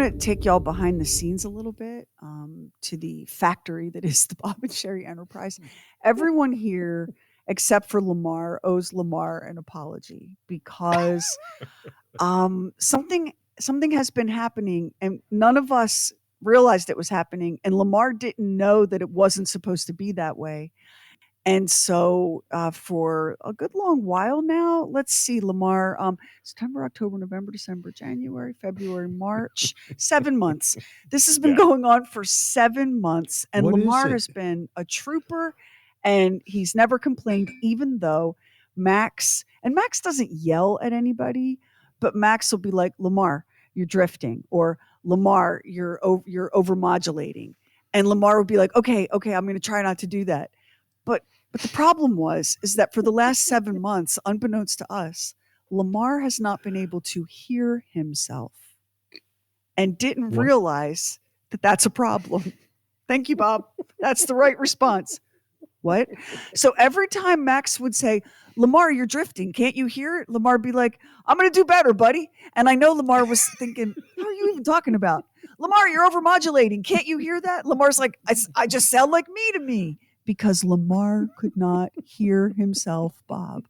want to take y'all behind the scenes a little bit to the factory that is the Bob and Sheri Enterprise. Everyone here, except for Lamar, owes Lamar an apology because something has been happening, and none of us realized it was happening. And Lamar didn't know that it wasn't supposed to be that way. And so, for a good long while now, let's see, Lamar, September, October, November, December, January, February, March, 7 months. This has been Yeah. going on for 7 months, and What is Lamar it? has been a trooper, and he's never complained, even though Max doesn't yell at anybody, but Max will be like, Lamar, you're drifting, or Lamar, you're overmodulating. And Lamar would be like, okay, I'm going to try not to do that. But the problem is that for the last 7 months, unbeknownst to us, Lamar has not been able to hear himself and didn't What? realize that that's a problem. Thank you, Bob. That's the right response. What? So every time Max would say, Lamar, you're drifting. Can't you hear it? Lamar would be like, I'm going to do better, buddy. And I know Lamar was thinking, what are you even talking about? Lamar, you're overmodulating. Can't you hear that? Lamar's like, I just sound like me to me. Because Lamar could not hear himself, Bob,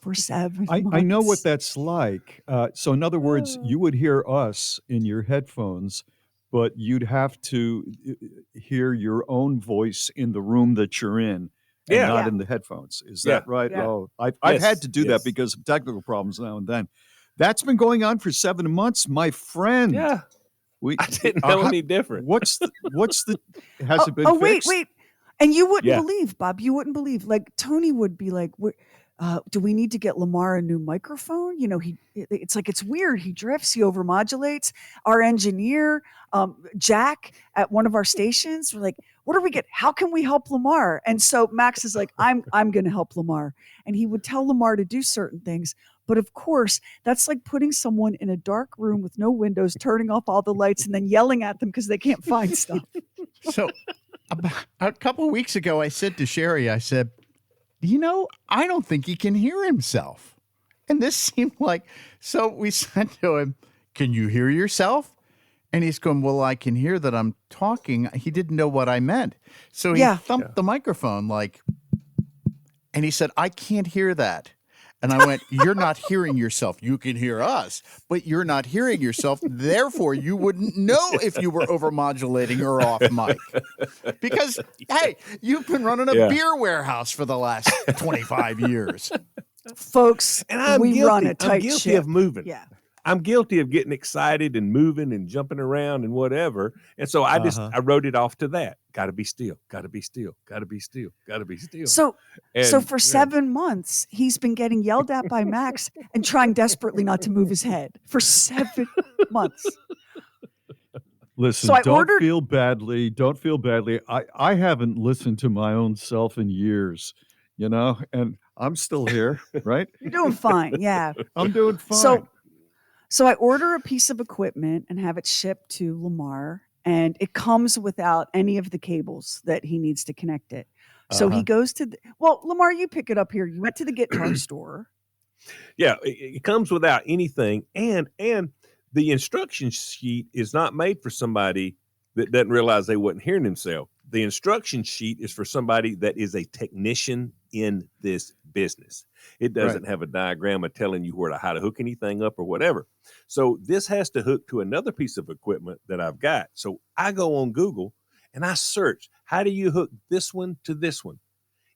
for 7 months. I know what that's like. So, in other words, you would hear us in your headphones, but you'd have to hear your own voice in the room that you're in and Yeah. not Yeah. in the headphones. Is Yeah. that right? Yeah. Oh, I've Yes, had to do yes. that because of technical problems now and then. That's been going on for 7 months, my friend. Yeah. We, I didn't know any different. What's the has it been wait. fixed? And you wouldn't Yeah. believe, Bob, you wouldn't believe. Like Tony would be like, do we need to get Lamar a new microphone? You know, it's weird. He drifts, he overmodulates. Our engineer, Jack at one of our stations, we're like, how can we help Lamar? And so Max is like, I'm going to help Lamar. And he would tell Lamar to do certain things. But of course, that's like putting someone in a dark room with no windows, turning off all the lights, and then yelling at them because they can't find stuff. So a couple of weeks ago, I said to Sheri, I said, I don't think he can hear himself. And this seemed like, so we said to him, can you hear yourself? And he's going, well, I can hear that I'm talking. He didn't know what I meant. So he thumped the microphone and he said, I can't hear that. And I went, you're not hearing yourself. You can hear us, but you're not hearing yourself. Therefore, you wouldn't know if you were overmodulating or off mic. Because, hey, you've been running a beer warehouse for the last 25 years. Folks, And we run a tight I'm guilty ship. of moving. Yeah. I'm guilty of getting excited and moving and jumping around and whatever. And so I wrote it off to that. Got to be still, got to be still, got to be still, got to be still. So for 7 months, he's been getting yelled at by Max and trying desperately not to move his head for 7 months. Listen, So I don't ordered- feel badly. Don't feel badly. I haven't listened to my own self in years, and I'm still here, right? You're doing fine. Yeah. I'm doing fine. So I order a piece of equipment and have it shipped to Lamar, and it comes without any of the cables that he needs to connect it. So he goes to Lamar, you pick it up here. You went to the guitar store. Yeah, it comes without anything. And the instruction sheet is not made for somebody that doesn't realize they wasn't hearing themselves. The instruction sheet is for somebody that is a technician in this business. It doesn't have a diagram of telling you how to hook anything up or whatever. So this has to hook to another piece of equipment that I've got. So I go on Google and I search, how do you hook this one to this one?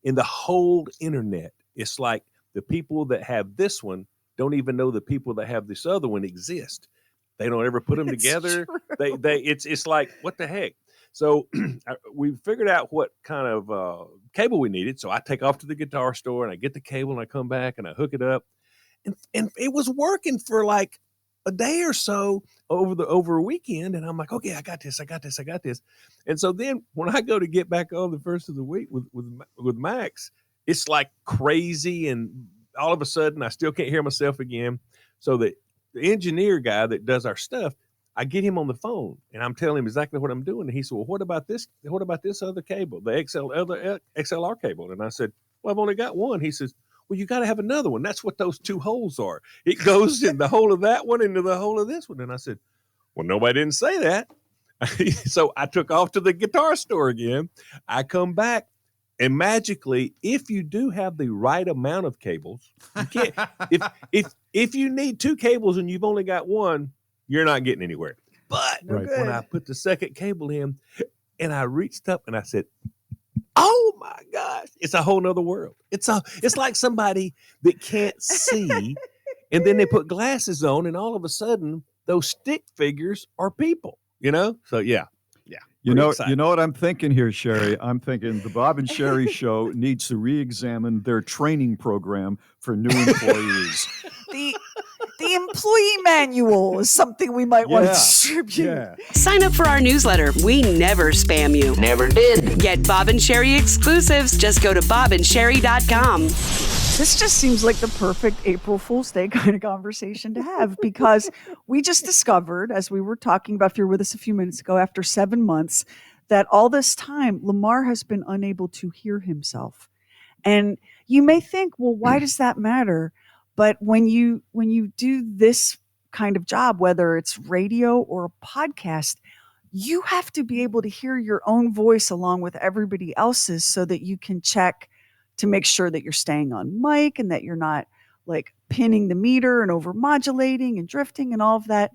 In the whole internet, it's like the people that have this one don't even know the people that have this other one exist. They don't ever put them together. True. It's like, what the heck? So we figured out what kind of cable we needed. So I take off to the guitar store and I get the cable and I come back and I hook it up. And it was working for like a day or so over a weekend. And I'm like, okay, I got this. And so then when I go to get back on the first of the week with Max, it's like crazy. And all of a sudden I still can't hear myself again. So the engineer guy that does our stuff, I get him on the phone and I'm telling him exactly what I'm doing. And he said, well, what about this? What about this other cable, the XLR cable? And I said, well, I've only got one. He says, well, you got to have another one. That's what those two holes are. It goes in the hole of that one into the hole of this one. And I said, Well, nobody didn't say that. So I took off to the guitar store again. I come back, and magically, if you do have the right amount of cables, you can't. if you need 2 cables and you've only got 1, you're not getting anywhere. But No Right. good. when I put the second cable in, and I reached up and I said, "Oh my gosh, it's a whole nother world. It's like somebody that can't see, and then they put glasses on, and all of a sudden, those stick figures are people." So yeah. You Pretty know, exciting. you know what I'm thinking here, Sheri? I'm thinking the Bob and Sheri show needs to re-examine their training program for new employees. The employee manual is something we might want to Yeah, distribute. yeah. Sign up for our newsletter. We never spam you. Never did. Get Bob and Sheri exclusives. Just go to bobandsheri.com. This just seems like the perfect April Fool's Day kind of conversation to have, because we just discovered, as we were talking about, if you're with us a few minutes ago, after 7 months, that all this time Lamar has been unable to hear himself. And you may think, well, why does that matter? But when you do this kind of job, whether it's radio or a podcast, you have to be able to hear your own voice along with everybody else's so that you can check to make sure that you're staying on mic and that you're not like pinning the meter and overmodulating and drifting and all of that.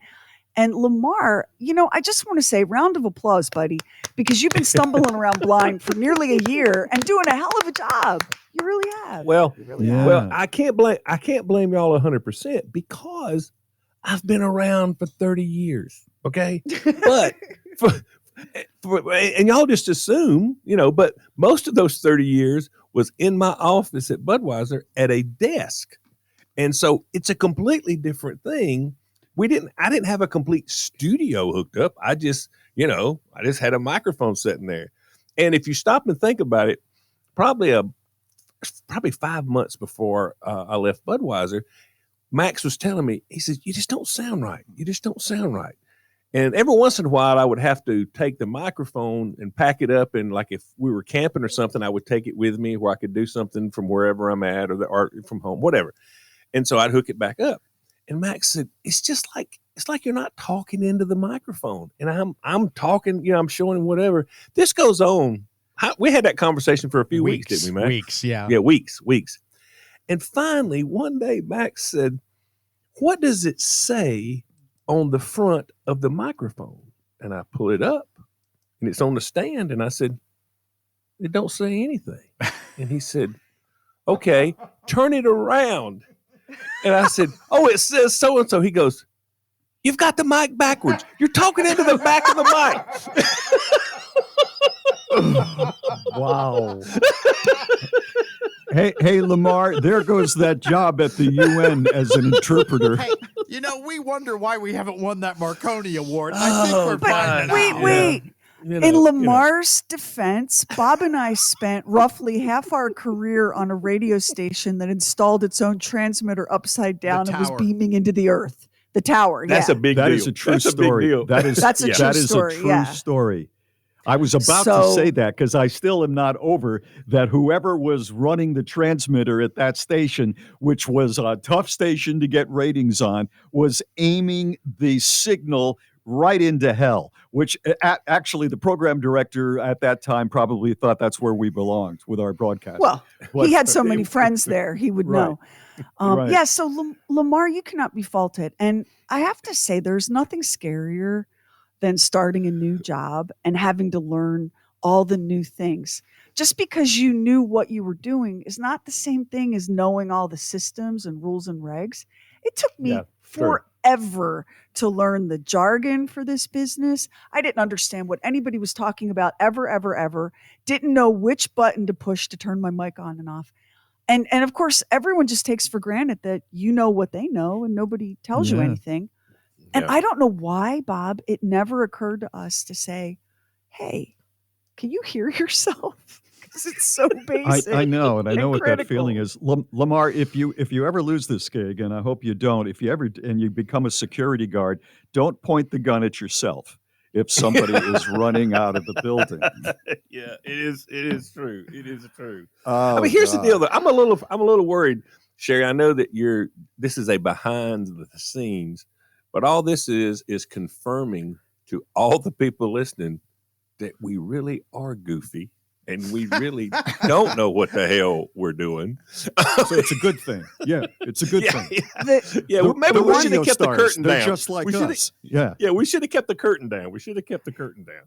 And Lamar, I just want to say, round of applause, buddy, because you've been stumbling around blind for nearly a year and doing a hell of a job. You really have. Well, You really Yeah. have. well, I can't blame y'all 100% because I've been around for 30 years. Okay, but and y'all just assume, but most of those 30 years was in my office at Budweiser at a desk, and so it's a completely different thing. I didn't have a complete studio hooked up. I just had a microphone sitting there. And if you stop and think about it, probably 5 months before I left Budweiser, Max was telling me, he says, "You just don't sound right. You just don't sound right." And every once in a while, I would have to take the microphone and pack it up. And like if we were camping or something, I would take it with me where I could do something from wherever I'm at or from home, whatever. And so I'd hook it back up. And Max said, it's like you're not talking into the microphone. And I'm talking, I'm showing him whatever. This goes on. We had that conversation for a few weeks, didn't we, Max? Weeks, yeah. Yeah, weeks. And finally, one day, Max said, "What does it say on the front of the microphone?" And I pull it up, and it's on the stand. And I said, "It don't say anything." And he said, "Okay, turn it around." And I said, "Oh, it says so-and-so." He goes, "You've got the mic backwards. You're talking into the back of the mic." Wow. Hey, Lamar, there goes that job at the UN as an interpreter. Hey, we wonder why we haven't won that Marconi Award. I think Oh, we're fine. God. Wait. You In know, Lamar's defense, Bob and I spent roughly half our career on a radio station that installed its own transmitter upside down and was tower. beaming into the earth. The tower, That's yeah. a big That deal. is a true That's story. A big deal. That's a true that is story, a true yeah. story. I was about to So- say that because I still am not over that whoever was running the transmitter at that station, which was a tough station to get ratings on, was aiming the signal right into hell, which actually the program director at that time probably thought that's where we belonged with our broadcast. Well, But- he had so many friends there, he would Right. know. Right. Yeah, so Lamar, you cannot be faulted. And I have to say, there's nothing scarier than starting a new job and having to learn all the new things. Just because you knew what you were doing is not the same thing as knowing all the systems and rules and regs. It took me Yeah, sure. forever to learn the jargon for this business. I didn't understand what anybody was talking about ever. Didn't know which button to push to turn my mic on and off. And of course, everyone just takes for granted that you know what they know and nobody tells you Yeah. anything. And Yeah. I don't know why, Bob, it never occurred to us to say, "Hey, can you hear yourself?" Because it's so basic. I know, and I know what that critical. feeling is. Lamar, if you ever lose this gig, and I hope you don't, if you ever and you become a security guard, don't point the gun at yourself if somebody is running out of the building. Yeah, it is true. It is true. Oh, I mean, here's the God. deal though. I'm a little worried, Sheri. I know that this is a behind the scenes, But all this is confirming to all the people listening that we really are goofy and we really don't know what the hell we're doing. So it's a good thing. Yeah, it's a good thing. Maybe we should have kept the curtain they're down. just like We shoulda- us. Yeah. Yeah, we should have kept the curtain down. We should have kept the curtain down.